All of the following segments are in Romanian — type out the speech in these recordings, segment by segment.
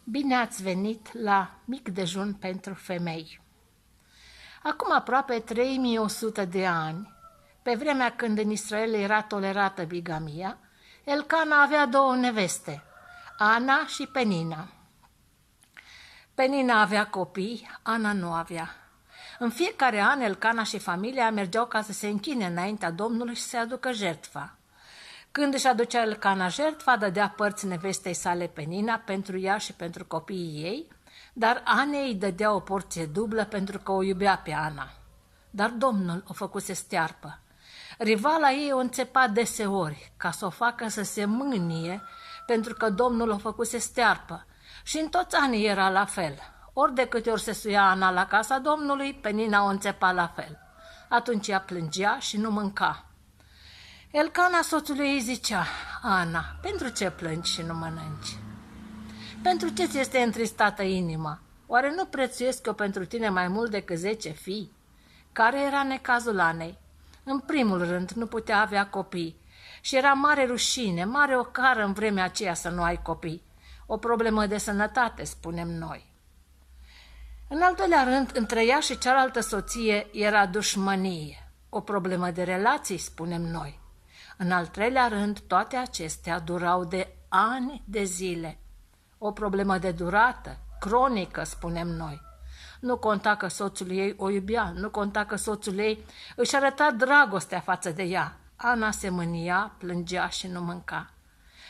Bine ați venit la Mic Dejun pentru Femei. Acum aproape 3100 de ani, pe vremea când în Israel era tolerată bigamia, Elcana avea două neveste, Ana și Penina. Penina avea copii, Ana nu avea. În fiecare an, Elcana și familia mergeau ca să se închine înaintea Domnului și să aducă jertfa. Când își aducea Elcana jertfa, dădea părți nevestei sale Penina pentru ea și pentru copiii ei, dar Anei îi dădea o porție dublă pentru că o iubea pe Ana. Dar Domnul o făcuse stearpă. Rivala ei o înțepa deseori ca să o facă să se mânie, pentru că Domnul o făcuse stearpă. Și în toți anii era la fel. Ori de câte ori se suia Ana la casa Domnului, Penina o înțepa la fel. Atunci ea plângea și nu mânca. Elcana soțului ei zicea: Ana, pentru ce plângi și nu mănânci? Pentru ce ți este întristată inima? Oare nu prețuiesc eu pentru tine mai mult decât 10 fii? Care era necazul Anei? În primul rând, nu putea avea copii și era mare rușine, mare ocară în vremea aceea să nu ai copii. O problemă de sănătate, spunem noi. În al doilea rând, între ea și cealaltă soție era dușmănie, o problemă de relații, spunem noi. În al treilea rând, toate acestea durau de ani de zile. O problemă de durată, cronică, spunem noi. Nu conta că soțul ei o iubea, nu conta că soțul ei își arăta dragostea față de ea. Ana se mânia, plângea și nu mânca.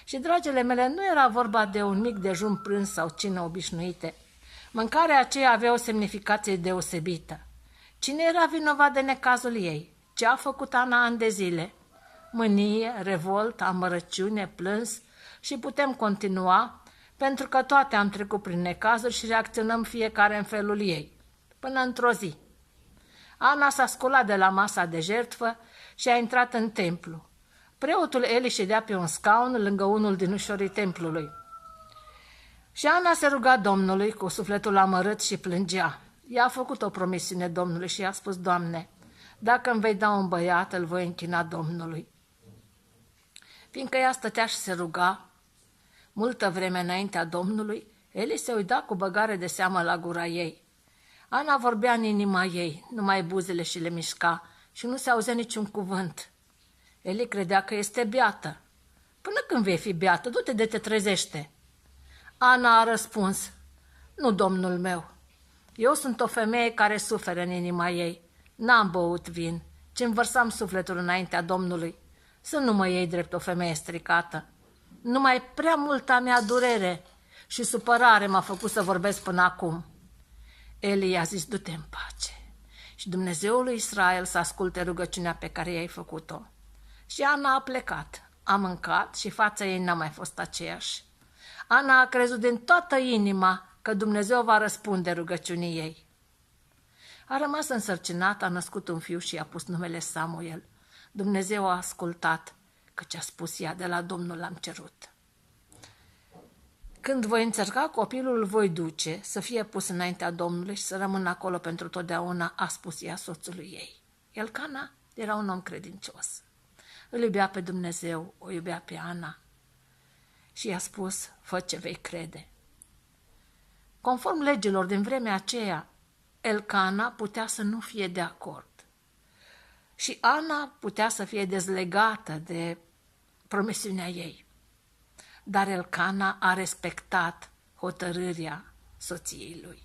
Și, dragile mele, nu era vorba de un mic dejun, prânz sau cină obișnuite. Mâncarea aceea avea o semnificație deosebită. Cine era vinovat de necazul ei? Ce a făcut Ana ani de zile? Mânie, revolt, amărăciune, plâns și putem continua, pentru că toate am trecut prin necazuri și reacționăm fiecare în felul ei. Până într-o zi, Ana s-a sculat de la masa de jertfă și a intrat în templu. Preotul Eli ședea pe un scaun lângă unul din ușorii templului. Și Ana se ruga Domnului cu sufletul amărât și plângea. Ea a făcut o promisiune Domnului și i-a spus: Doamne, dacă îmi vei da un băiat, îl voi închina Domnului. Fiindcă ea stătea și se ruga multă vreme înaintea Domnului, Eli se uita cu băgare de seamă la gura ei. Ana vorbea în inima ei, numai buzele și le mișca și nu se auzea niciun cuvânt. Eli credea că este beată. Până când vei fi beată? Du-te de te trezește. Ana a răspuns: Nu, Domnul meu, eu sunt o femeie care suferă în inima ei. N-am băut vin, ci îmi vărsam sufletul înaintea Domnului. Să nu mă iei drept o femeie stricată. Numai prea multa mea durere și supărare m-a făcut să vorbesc până acum. Eli i-a zis: Du-te în pace și Dumnezeul lui Israel să asculte rugăciunea pe care i-ai făcut-o. Și Ana a plecat, a mâncat și fața ei n-a mai fost aceeași. Ana a crezut din toată inima că Dumnezeu va răspunde rugăciunii ei. A rămas însărcinat, a născut un fiu și i-a pus numele Samuel. Dumnezeu a ascultat, căci a spus ea: De la Domnul l-am cerut. Când voi înțărca copilul, îl voi duce să fie pus înaintea Domnului și să rămână acolo pentru totdeauna, a spus ea soțului ei. Elcana era un om credincios. Îl iubea pe Dumnezeu, o iubea pe Ana și i-a spus: Fă ce vei crede. Conform legilor din vremea aceea, Elcana putea să nu fie de acord și Ana putea să fie dezlegată de promisiunea ei. Dar Elcana a respectat hotărârea soției lui.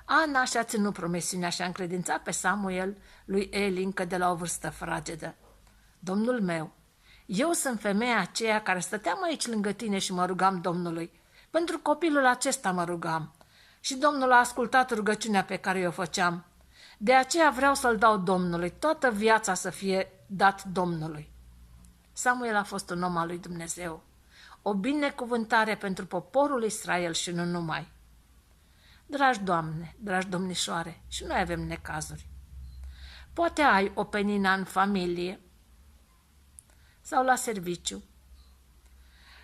Ana și-a ținut promisiunea și a încredințat pe Samuel lui Eli încă de la o vârstă fragedă. Domnul meu, eu sunt femeia aceea care stăteam aici lângă tine și mă rugam Domnului. Pentru copilul acesta mă rugam. Și Domnul a ascultat rugăciunea pe care o făceam. De aceea vreau să-l dau Domnului, toată viața să fie dat Domnului. Samuel a fost un om al lui Dumnezeu, o binecuvântare pentru poporul Israel și nu numai. Dragi doamne, dragi domnișoare, și noi avem necazuri. Poate ai o Penina în familie sau la serviciu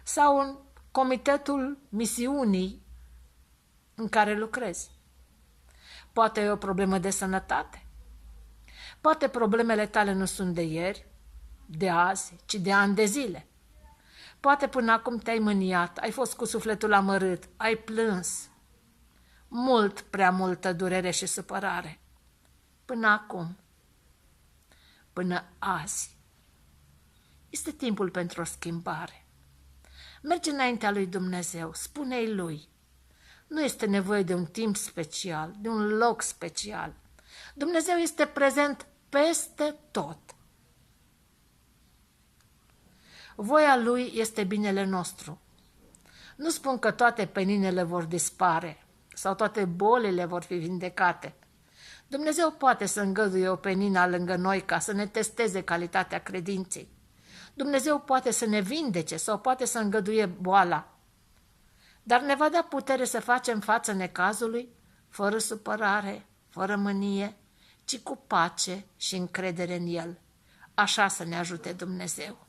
sau în comitetul misiunii în care lucrezi. Poate ai o problemă de sănătate. Poate problemele tale nu sunt de ieri, de azi, ci de ani de zile. Poate până acum te-ai mâniat, ai fost cu sufletul amărât, ai plâns. Mult, prea multă durere și supărare. Până acum. Până azi. Este timpul pentru o schimbare. Merge înaintea lui Dumnezeu, spune-i lui. Nu este nevoie de un timp special, de un loc special. Dumnezeu este prezent peste tot. Voia lui este binele nostru. Nu spun că toate peninele vor dispare sau toate bolile vor fi vindecate. Dumnezeu poate să îngăduie o penină lângă noi ca să ne testeze calitatea credinței. Dumnezeu poate să ne vindece sau poate să îngăduie boala. Dar ne va da putere să facem față necazului fără supărare, fără mânie, ci cu pace și încredere în El. Așa să ne ajute Dumnezeu.